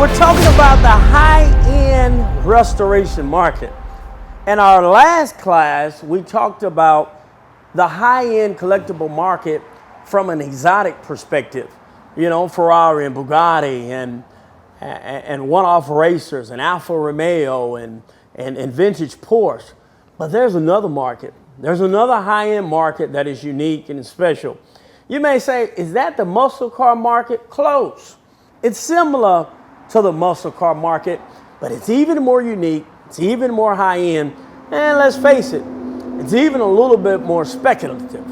we're talking about the high-end restoration market. In our last class, we talked about the high-end collectible market from an exotic perspective. You know, Ferrari and Bugatti and one-off racers and Alfa Romeo and vintage Porsche. But there's another market. There's another high-end market that is unique and special. You may say, is that the muscle car market? Close. It's similar to the muscle car market, but it's even more unique, it's even more high-end, and let's face it, it's even a little bit more speculative.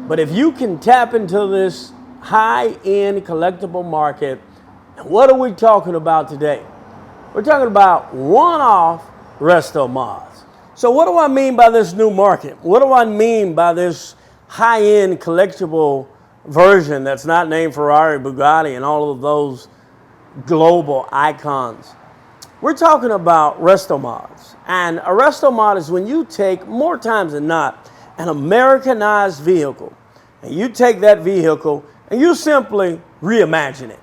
But if you can tap into this high-end collectible market, and what are we talking about today? We're talking about one-off Restomods. So what do I mean by this new market? What do I mean by this high-end collectible version that's not named Ferrari, Bugatti, and all of those global icons? We're talking about Restomods. And a Restomod is when you take, more times than not, an Americanized vehicle, and you take that vehicle and you simply reimagine it.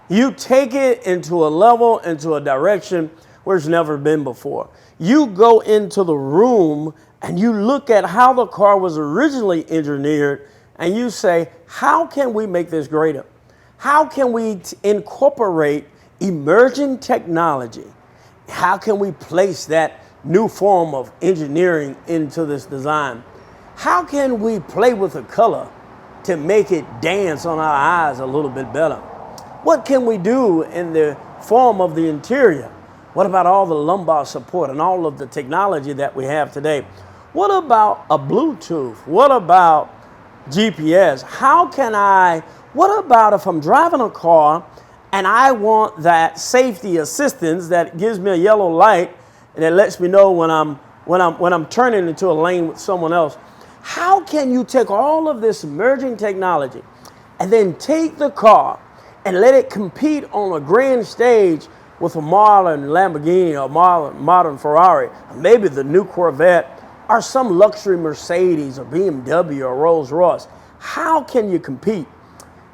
You take it into a level, into a direction where it's never been before. You go into the room and you look at how the car was originally engineered and you say, how can we make this greater? How can we incorporate emerging technology? How can we place that new form of engineering into this design? How can we play with the color to make it dance on our eyes a little bit better? What can we do in the form of the interior? What about all the lumbar support and all of the technology that we have today? What about a Bluetooth? What about GPS? What about if I'm driving a car and I want that safety assistance that gives me a yellow light and it lets me know when I'm turning into a lane with someone else? How can you take all of this emerging technology and then take the car and let it compete on a grand stage with a modern Lamborghini or modern Ferrari, or maybe the new Corvette, or some luxury Mercedes or BMW or Rolls Royce? How can you compete?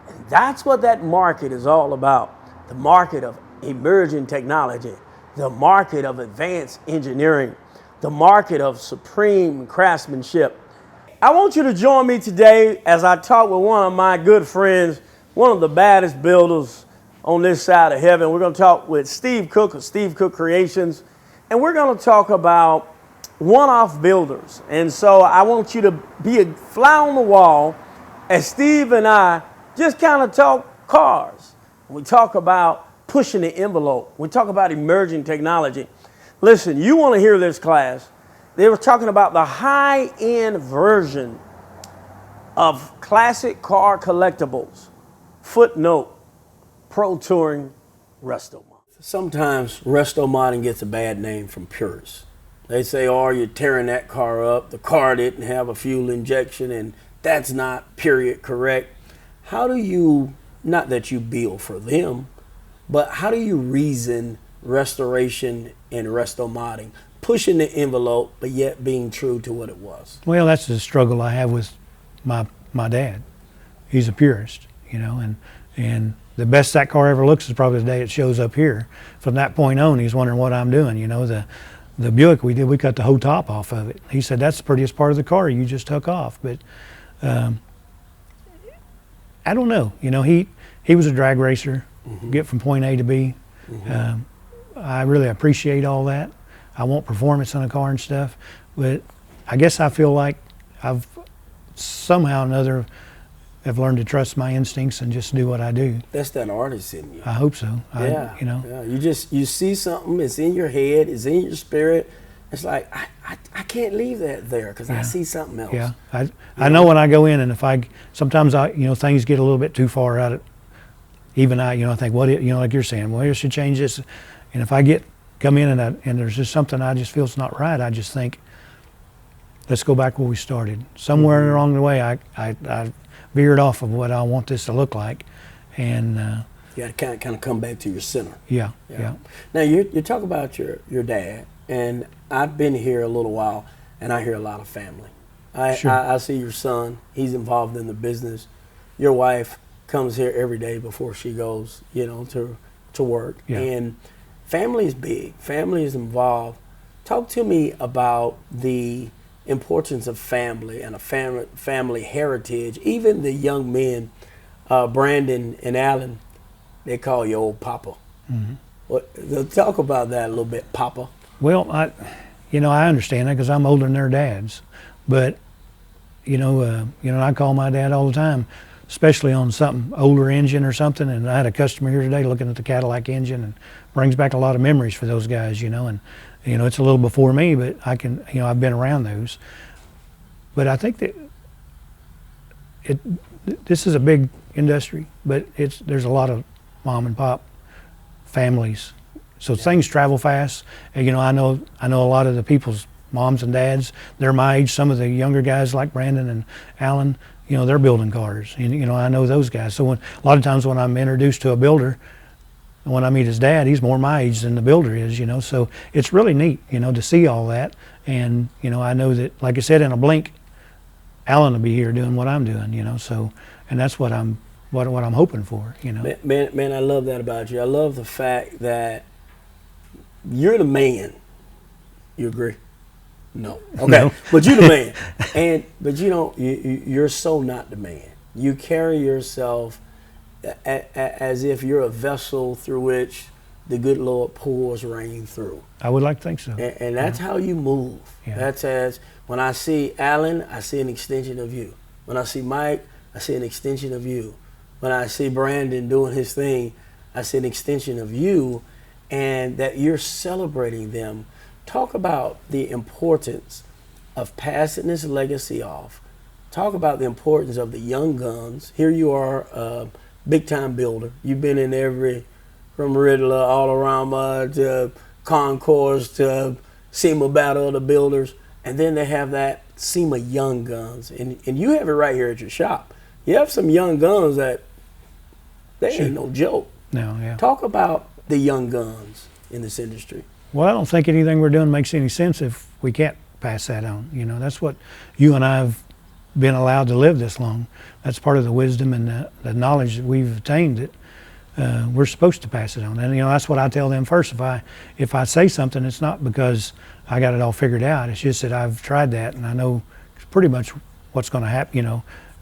And that's what that market is all about. The market of emerging technology, the market of advanced engineering, the market of supreme craftsmanship. I want you to join me today as I talk with one of my good friends, one of the baddest builders on this side of heaven. We're going to talk with Steve Cook of Steve Cook Creations, and we're going to talk about one-off builders. And so I want you to be a fly on the wall as Steve and I just kind of talk cars. We talk about pushing the envelope. We talk about emerging technology. Listen, you want to hear this class. They were talking about the high-end version of classic car collectibles. Footnote, Pro Touring Restomod. Sometimes Restomodding gets a bad name from purists. They say, oh, you're tearing that car up. The car didn't have a fuel injection, and that's not period correct. How do you, not that you build for them, but how do you reason restoration and Restomodding, pushing the envelope, but yet being true to what it was? Well, that's the struggle I have with my dad. He's a purist, you know, and the best that car ever looks is probably the day it shows up here. From that point on, he's wondering what I'm doing. You know, the Buick we cut the whole top off of it. He said, that's the prettiest part of the car you just took off. But I don't know. You know, he was a drag racer, get from point A to B. I really appreciate all that. I want performance on a car and stuff, but I guess I feel like I've somehow or another have learned to trust my instincts and just do what I do. That's that artist in you. I hope so. Yeah, you know. Yeah. You see something, it's in your head, it's in your spirit. It's like, I can't leave that there because I see something else. Yeah, I know when I go in, and sometimes things get a little bit too far out of, even I think, like you're saying, well, you should change this. And if I come in and there's just something I just feel is not right, I just think, let's go back where we started. Somewhere along the way, I veered off of what I want this to look like, and you got to kind of come back to your center. Yeah. Now you talk about your dad, and I've been here a little while, and I hear a lot of family. I see your son; he's involved in the business. Your wife comes here every day before she goes, to to work, Yeah. and family is big. Family is involved. Talk to me about the importance of family and a family heritage. Even the young men, Brandon and Alan, they call you old Papa. Talk about that a little bit, Papa. Well, I understand that because I'm older than their dads, but I call my dad all the time, especially on something older engine or something. And I had a customer here today looking at the Cadillac engine, and brings back a lot of memories for those guys, and it's a little before me, but I can, I've been around those. But I think that this is a big industry, but there's a lot of mom and pop families, so things travel fast. And, I know a lot of the people's moms and dads. They're my age. Some of the younger guys like Brandon and Alan, they're building cars, and I know those guys. So a lot of times when I'm introduced to a builder, when I meet his dad, he's more my age than the builder is. So it's really neat, to see all that. And I know that, like I said, in a blink, Alan will be here doing what I'm doing. So, and that's what I'm hoping for. Man, I love that about you. I love the fact that you're the man. You agree? No. Okay. No. But you're the man. But you're so not the man. You carry yourself as if you're a vessel through which the good Lord pours rain through. I would like to think so. And that's how you move. Yeah. That's as, when I see Alan, I see an extension of you. When I see Mike, I see an extension of you. When I see Brandon doing his thing, I see an extension of you, and that you're celebrating them. Talk about the importance of passing this legacy off. Talk about the importance of the young guns. Here you are, a big-time builder. You've been in from Riddler, all around to Concourse to SEMA Battle of the Builders, and then they have that SEMA Young Guns, and you have it right here at your shop. You have some young guns that ain't no joke. No, yeah. Talk about the young guns in this industry. Well, I don't think anything we're doing makes any sense if we can't pass that on. That's what you and I have been allowed to live this long. That's part of the wisdom and the knowledge that we've attained, that we're supposed to pass it on. And that's what I tell them first. If I say something, it's not because I got it all figured out. It's just that I've tried that and I know pretty much what's going to happen.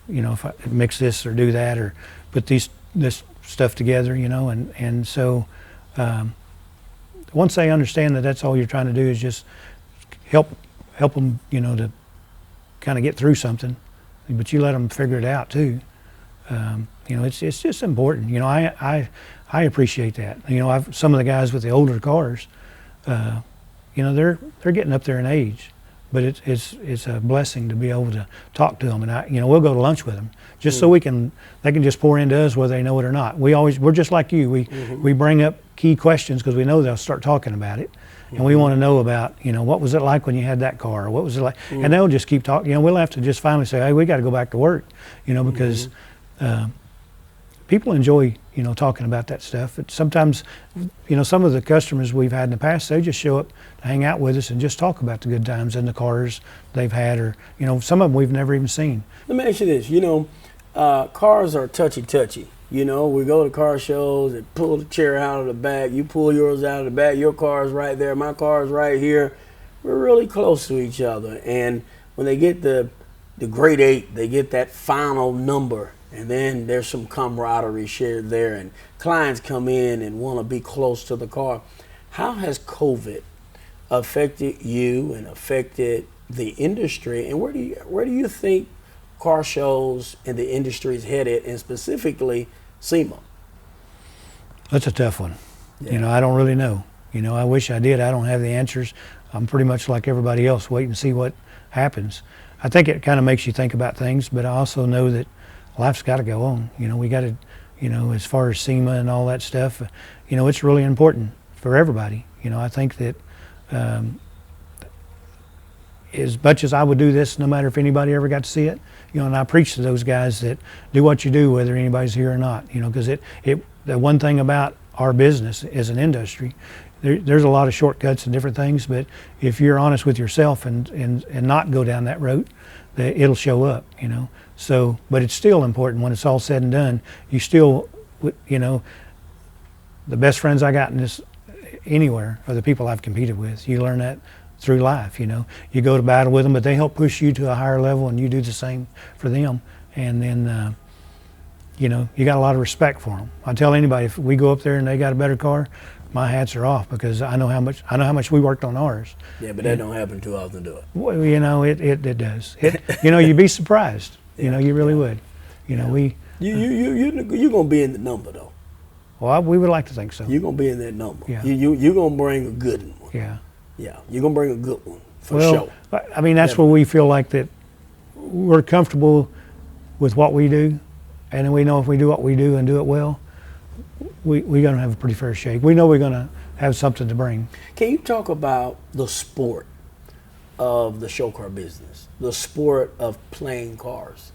If I mix this or do that or put this stuff together, and so once they understand that that's all you're trying to do is just help them, to kind of get through something, but you let them figure it out too. It's just important. I appreciate that. Some of the guys with the older cars, they're getting up there in age, but it's a blessing to be able to talk to them, and we'll go to lunch with them just so they can just pour into us whether they know it or not. We're just like you. We bring up key questions because we know they'll start talking about it, and we want to know about what was it like when you had that car, or what was it like, and they'll just keep talking. We'll have to just finally say, hey, we got to go back to work, because people enjoy talking about that stuff. Sometimes some of the customers we've had in the past, they just show up to hang out with us and just talk about the good times in the cars they've had, or some of them we've never even seen. Let me ask you this. Cars are touchy. We go to car shows and pull the chair out of the back. You pull yours out of the back. Your car's right there. My car's right here. We're really close to each other. And when they get the grade 8, they get that final number. And then there's some camaraderie shared there. And clients come in and want to be close to the car. How has COVID affected you and affected the industry? And where do you think car shows and the industry is headed, and specifically SEMA? That's a tough one. Yeah. I don't really know. I wish I did. I don't have the answers. I'm pretty much like everybody else, waiting to see what happens. I think it kind of makes you think about things, but I also know that life's got to go on. We got to, as far as SEMA and all that stuff, it's really important for everybody. I think that as much as I would do this, no matter if anybody ever got to see it, and I preach to those guys that do what you do, whether anybody's here or not, because the one thing about our business as an industry, there's a lot of shortcuts and different things, but if you're honest with yourself and not go down that road, it'll show up, So, but it's still important when it's all said and done. You still, the best friends I got in this anywhere are the people I've competed with. You learn that through life, you know. You go to battle with them, but they help push you to a higher level, and you do the same for them. And then, you know, you got a lot of respect for them. I tell anybody, if we go up there and they got a better car, my hats are off, because I know how much we worked on ours. Yeah, but that don't happen too often, do it? Well, you know, it does. You know, you'd be surprised. You know, you really would. You know, you're gonna be in the number though. Well, we would like to think so. You're gonna be in that number. Yeah. You're gonna bring a good one. Yeah. Yeah, you're gonna bring a good one for Well, sure. I mean, that's where we feel like that we're comfortable with what we do, and then we know if we do what we do and do it well, we're gonna have a pretty fair shake. We know we're gonna have something to bring. Can you talk about the sport of the show car business, the sport of playing cars,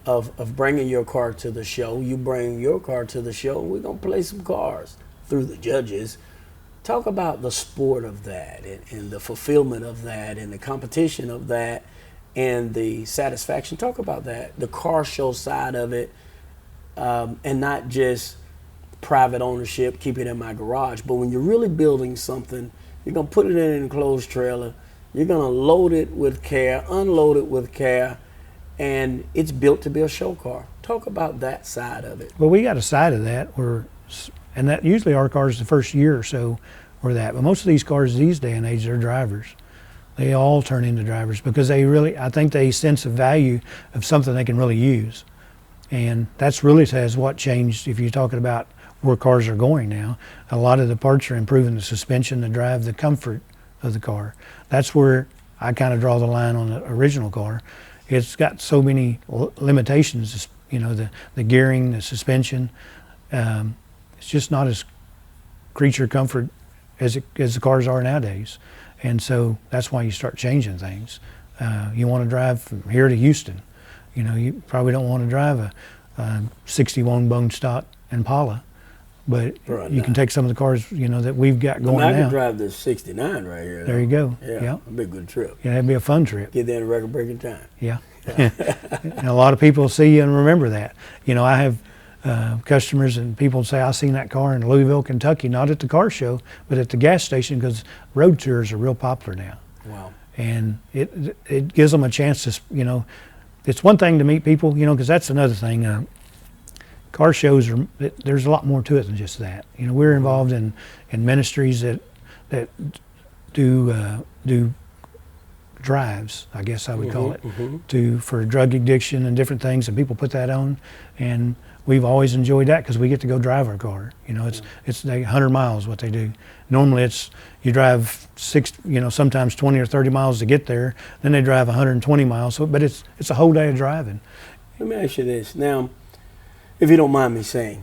of bringing your car to the show? You bring your car to the show, and we're gonna play some cars through the judges. Talk about the sport of that, and the fulfillment of that, and the competition of that, and the satisfaction. Talk about that, the car show side of it, and not just private ownership, keep it in my garage, but when you're really building something, you're gonna put it in an enclosed trailer, you're gonna load it with care, unload it with care, and it's built to be a show car. Talk about that side of it. Well, we got a side of that and that usually our cars the first year or so were that, but most of these cars these day and age, they're drivers. They all turn into drivers because I think they sense the value of something they can really use. And that's really has what changed. If you're talking about where cars are going now, a lot of the parts are improving the suspension, the drive, the comfort of the car. That's where I kind of draw the line on the original car. It's got so many limitations, you know, the gearing, the suspension. It's just not as creature comfort as the cars are nowadays. And so that's why you start changing things. You want to drive from here to Houston. You know, you probably don't want to drive a 61 bone stock Impala, but you can take some of the cars, you know, that we've got going now. I can drive this 69 right here. There you go. Yeah, it'd be a good trip. Yeah, it'd be a fun trip. Get there in a record-breaking time. Yeah. And a lot of people see you and remember that. You know, I have customers and people say, I seen that car in Louisville, Kentucky, not at the car show, but at the gas station, because road tours are real popular now. Wow. And it gives them a chance to, you know, it's one thing to meet people, you know, because that's another thing. Car shows there's a lot more to it than just that. You know, we're involved in ministries that do drives, I guess I would call it, for drug addiction and different things, and people put that on, and we've always enjoyed that because we get to go drive our car. You know, it's 100 miles what they do. Normally it's you drive sometimes 20 or 30 miles to get there, then they drive 120 miles. So, but it's a whole day of driving. Let me ask you this now, if you don't mind me saying,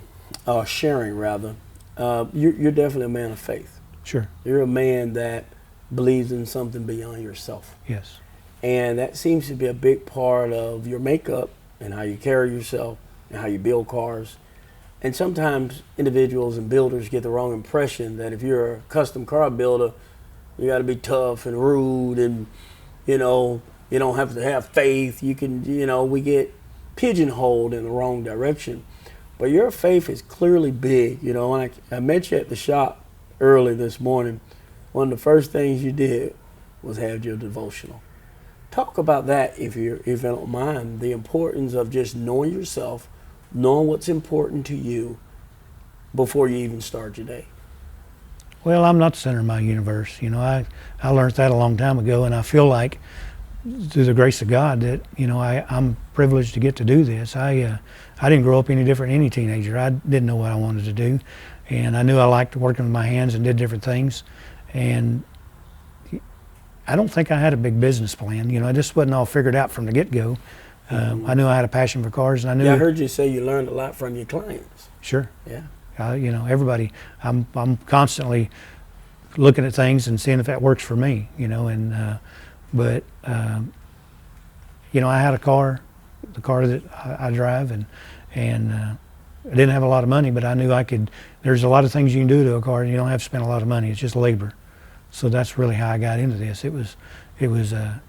sharing rather. You're definitely a man of faith. Sure. You're a man that believes in something beyond yourself. Yes. And that seems to be a big part of your makeup and how you carry yourself and how you build cars. And sometimes individuals and builders get the wrong impression that if you're a custom car builder, you got to be tough and rude, and you know, you don't have to have faith. You can, you know, we get pigeonholed in the wrong direction. But your faith is clearly big. You know, when I met you at the shop early this morning, one of the first things you did was have your devotional. Talk about that, if you don't mind, the importance of just knowing yourself, knowing what's important to you before you even start your day. Well, I'm not the center of my universe. You know, I learned that a long time ago, and I feel like through the grace of God that, you know, I'm privileged to get to do this. I didn't grow up any different than any teenager. I didn't know what I wanted to do, and I knew I liked working with my hands and did different things. And I don't think I had a big business plan. You know, I just wasn't all figured out from the get-go. I knew I had a passion for cars, and I knew. Yeah, I heard you say you learned a lot from your clients. Sure. Yeah. You know, everybody. I'm constantly looking at things and seeing if that works for me. You know, and but you know, I had the car that I drive, and I didn't have a lot of money, but I knew I could. There's a lot of things you can do to a car, and you don't have to spend a lot of money. It's just labor. So that's really how I got into this. It was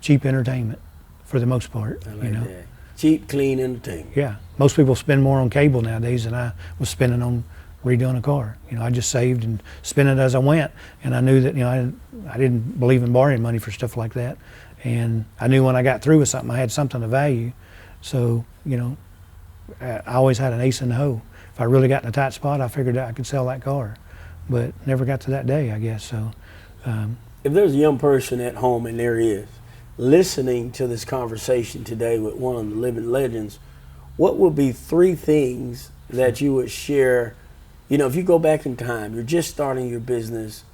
cheap entertainment for the most part. I like you know? that. Cheap, clean entertainment. Yeah. Most people spend more on cable nowadays than I was spending on redoing a car. You know, I just saved and spent it as I went, and I knew that, you know, I didn't believe in borrowing money for stuff like that, and I knew when I got through with something, I had something of value. So, you know, I always had an ace in the hole. If I really got in a tight spot, I figured out I could sell that car, but never got to that day, I guess. So, if there's a young person at home, and there is, listening to this conversation today with one of the living legends, what would be 3 things that you would share? You know, if you go back in time, you're just starting your business,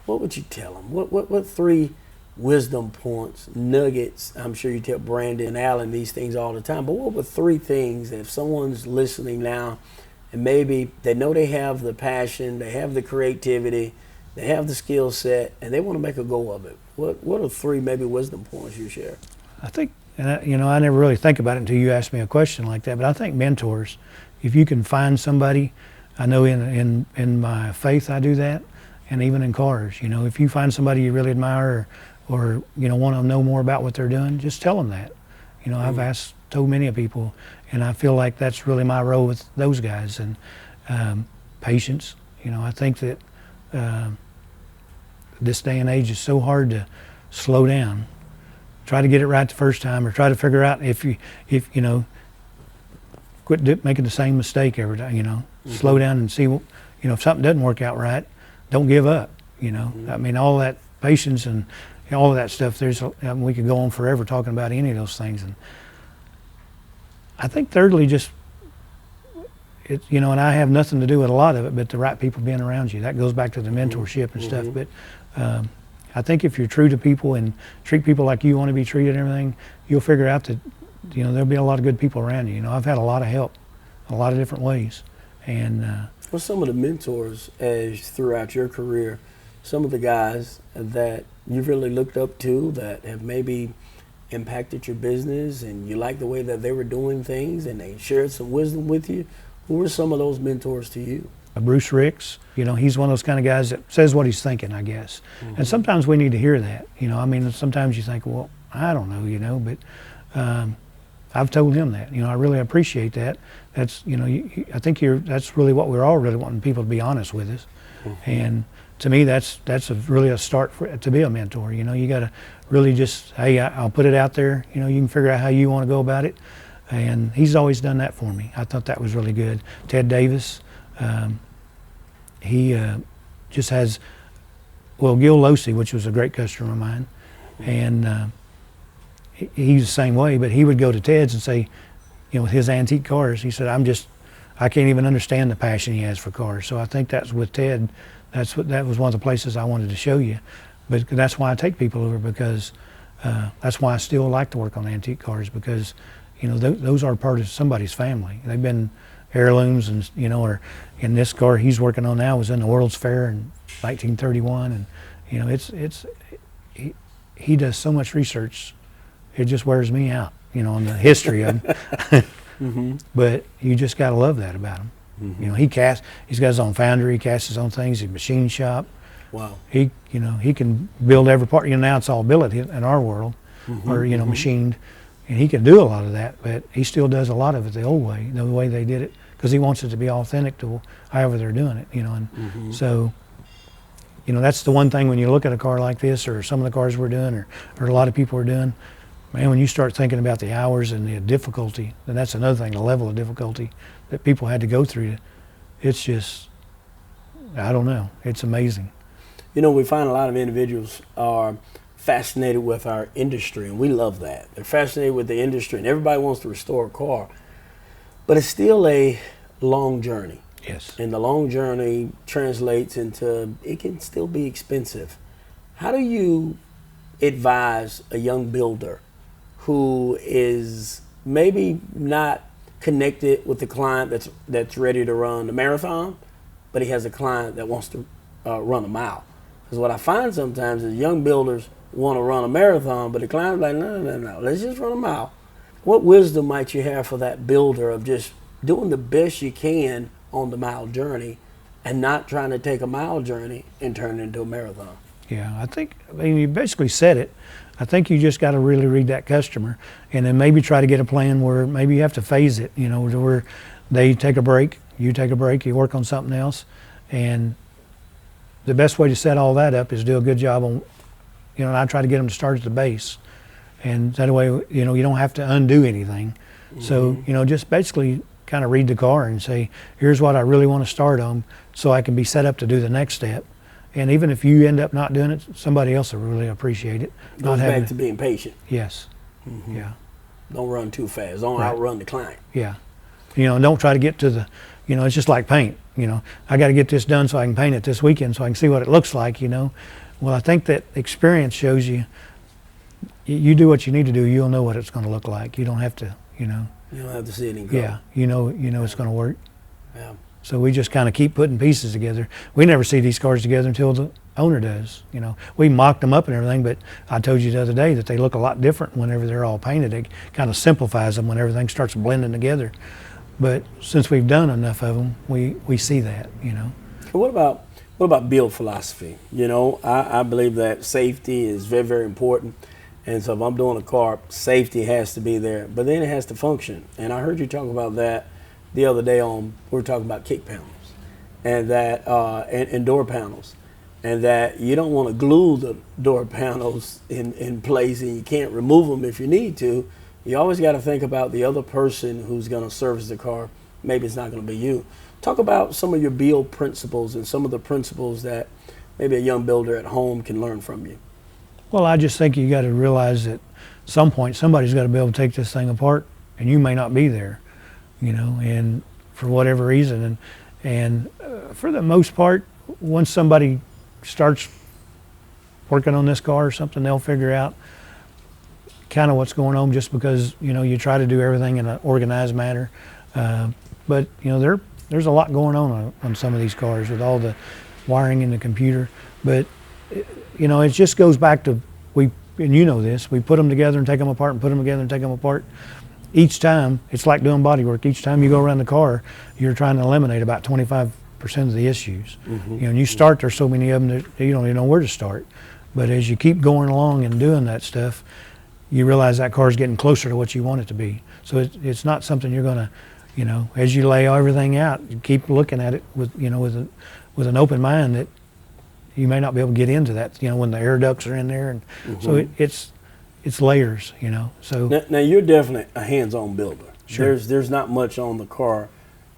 what would you tell them? What 3 wisdom points, nuggets? I'm sure you tell Brandon and Alan these things all the time, but what were 3 things that if someone's listening now and maybe they know they have the passion, they have the creativity, they have the skill set, and they want to make a go of it, what are 3 maybe wisdom points you share? I think, and I never really think about it until you ask me a question like that, but I think mentors, if you can find somebody, I know in my faith I do that, and even in cars, you know, if you find somebody you really admire or you know, want to know more about what they're doing, just tell them that. You know, I've told many people, and I feel like that's really my role with those guys. And patience, you know, I think that this day and age is so hard to slow down. Try to get it right the first time, or try to figure out if you know, quit making the same mistake every time. You know, slow down and see. You know, if something doesn't work out right, don't give up. You know, I mean, all that patience and all of that stuff. We could go on forever talking about any of those things. And I think thirdly, just you know, and I have nothing to do with a lot of it, but the right people being around you. That goes back to the mentorship and stuff. But I think if you're true to people and treat people like you want to be treated and everything, you'll figure out that, you know, there'll be a lot of good people around you. You know, I've had a lot of help, a lot of different ways. And what's some of the mentors as throughout your career, some of the guys that you've really looked up to that have maybe impacted your business and you like the way that they were doing things and they shared some wisdom with you? Who were some of those mentors to you? Bruce Ricks, you know, he's one of those kind of guys that says what he's thinking, I guess. And sometimes we need to hear that. You know, I mean, sometimes you think, well, I don't know, you know, but I've told him that. You know, I really appreciate that. That's, you know, I think that's really what we're all really wanting, people to be honest with us. And to me, that's really a start to be a mentor. You know, you got to really just, hey, I'll put it out there. You know, you can figure out how you want to go about it. And he's always done that for me. I thought that was really good. Ted Davis, he just has, well, Gil Losey, which was a great customer of mine, and he's the same way, but he would go to Ted's and say, you know, with his antique cars, he said, I can't even understand the passion he has for cars. So I think that's with Ted, that was one of the places I wanted to show you. But that's why I take people over, because that's why I still like to work on antique cars, because, you know, those are part of somebody's family. They've been heirlooms, and, you know, or in this car he's working on now was in the World's Fair in 1931, and, you know, he does so much research, it just wears me out, you know, on the history of him. But you just got to love that about him. You know, he's got his own foundry, he casts his own things, his machine shop. Wow. You know, he can build every part. You know, now it's all billet in our world, or, you know, machined. And he can do a lot of that, but he still does a lot of it the old way, the way they did it, because he wants it to be authentic to however they're doing it, you know. And so, you know, that's the one thing when you look at a car like this, or some of the cars we're doing, or a lot of people are doing, man, when you start thinking about the hours and the difficulty, then that's another thing, the level of difficulty that people had to go through. It's just, I don't know, it's amazing. You know, we find a lot of individuals are fascinated with our industry, and we love that. They're fascinated with the industry, and everybody wants to restore a car, but it's still a long journey. Yes. And the long journey translates into, it can still be expensive. How do you advise a young builder who is maybe not connected with the client that's ready to run the marathon, but he has a client that wants to run a mile? Because what I find sometimes is young builders want to run a marathon, but the client's like, no, let's just run a mile. What wisdom might you have for that builder of just doing the best you can on the mile journey and not trying to take a mile journey and turn it into a marathon? Yeah, I mean, you basically said it. I think you just got to really read that customer, and then maybe try to get a plan where maybe you have to phase it, you know, where they take a break you take a break, you work on something else, and the best way to set all that up is do a good job on, and I try to get them to start at the base, and that way, you don't have to undo anything. So, just basically kind of read the car and say, here's what I really want to start on, so I can be set up to do the next step. And even if you end up not doing it, somebody else will really appreciate it. Goes back to being patient. Yes. Yeah. Don't run too fast. Don't outrun the client. Yeah. Don't try to get to the, it's just like paint. I got to get this done so I can paint it this weekend so I can see what it looks like, Well, I think that experience shows you do what you need to do, you'll know what it's going to look like. You don't have to, You don't have to see it in color. Yeah. You know it's going to work. Yeah. So we just kind of keep putting pieces together. We never see these cars together until the owner does. We mocked them up and everything, but I told you the other day that they look a lot different whenever they're all painted. It kind of simplifies them when everything starts blending together. But since we've done enough of them, we see that. What about build philosophy? I believe that safety is very, very important. And so if I'm doing a car, safety has to be there, but then it has to function. And I heard you talk about that the other day we were talking about kick panels and that and door panels, and that you don't want to glue the door panels in place and you can't remove them if you need to. You always got to think about the other person who's going to service the car. Maybe it's not going to be you. Talk about some of your build principles and some of the principles that maybe a young builder at home can learn from you. Well, I just think you got to realize that at some point somebody's got to be able to take this thing apart, and you may not be there. And for whatever reason. And for the most part, once somebody starts working on this car or something, they'll figure out kind of what's going on, just because, you try to do everything in an organized manner. But, there's a lot going on some of these cars with all the wiring in the computer. But, it just goes back to, and you know this, we put them together and take them apart and put them together and take them apart. Each time, it's like doing body work. Each time you go around the car, you're trying to eliminate about 25% of the issues. And you start, there's so many of them that you don't even know where to start. But as you keep going along and doing that stuff, you realize that car's getting closer to what you want it to be. So it's not something you're going to, as you lay everything out, you keep looking at it with an open mind that you may not be able to get into that, when the air ducts are in there. And so it's layers, So now you're definitely a hands-on builder. Sure. There's not much on the car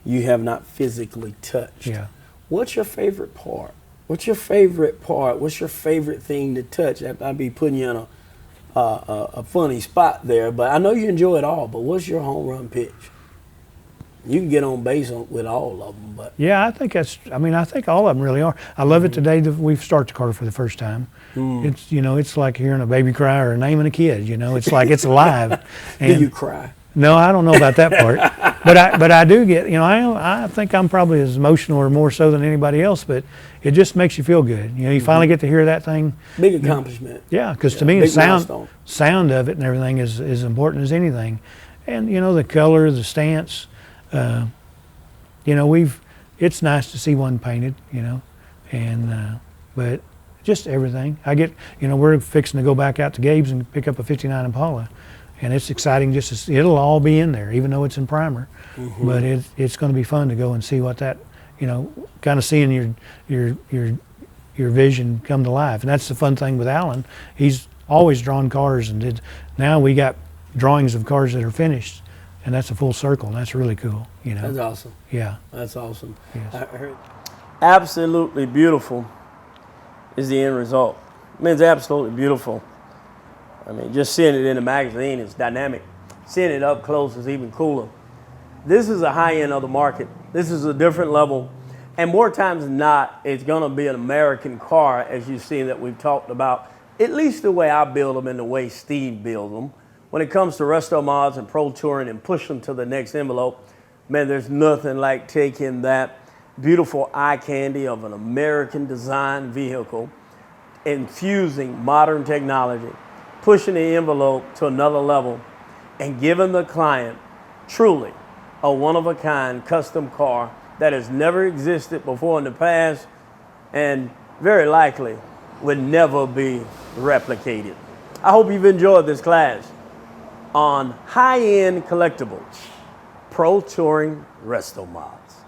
you have not physically touched. Yeah. What's your favorite part? What's your favorite part? What's your favorite thing to touch? I'd be putting you in a funny spot there, but I know you enjoy it all. But what's your home run pitch? You can get on base with all of them, but yeah, I think I think all of them really are. I love it today that we've started the car for the first time. It's it's like hearing a baby cry or naming a kid. It's like it's alive. And do you cry? No, I don't know about that part, but I do get. I think I'm probably as emotional or more so than anybody else. But it just makes you feel good. You finally get to hear that thing. Big accomplishment. Yeah, because to me the sound of it and everything is important as anything, and the color, the stance. It's nice to see one painted, but just everything. I get, we're fixing to go back out to Gabe's and pick up a 59 Impala, and it's exciting just to see. It'll all be in there, even though it's in primer, but it's going to be fun to go and see what that, kind of seeing your vision come to life. And that's the fun thing with Alan. He's always drawn cars now we got drawings of cars that are finished. And that's a full circle, and that's really cool, That's awesome. Yeah. That's awesome. Yes. I heard absolutely beautiful is the end result. It's absolutely beautiful. Just seeing it in the magazine is dynamic. Seeing it up close is even cooler. This is a high end of the market. This is a different level. And more times than not, it's gonna be an American car, as you see that we've talked about, at least the way I build them and the way Steve builds them. When it comes to Restomods and Pro Touring and push them to the next envelope, there's nothing like taking that beautiful eye candy of an American design vehicle, infusing modern technology, pushing the envelope to another level, and giving the client truly a one-of-a-kind custom car that has never existed before in the past and very likely would never be replicated. I hope you've enjoyed this class on high-end collectibles, Pro Touring Restomods.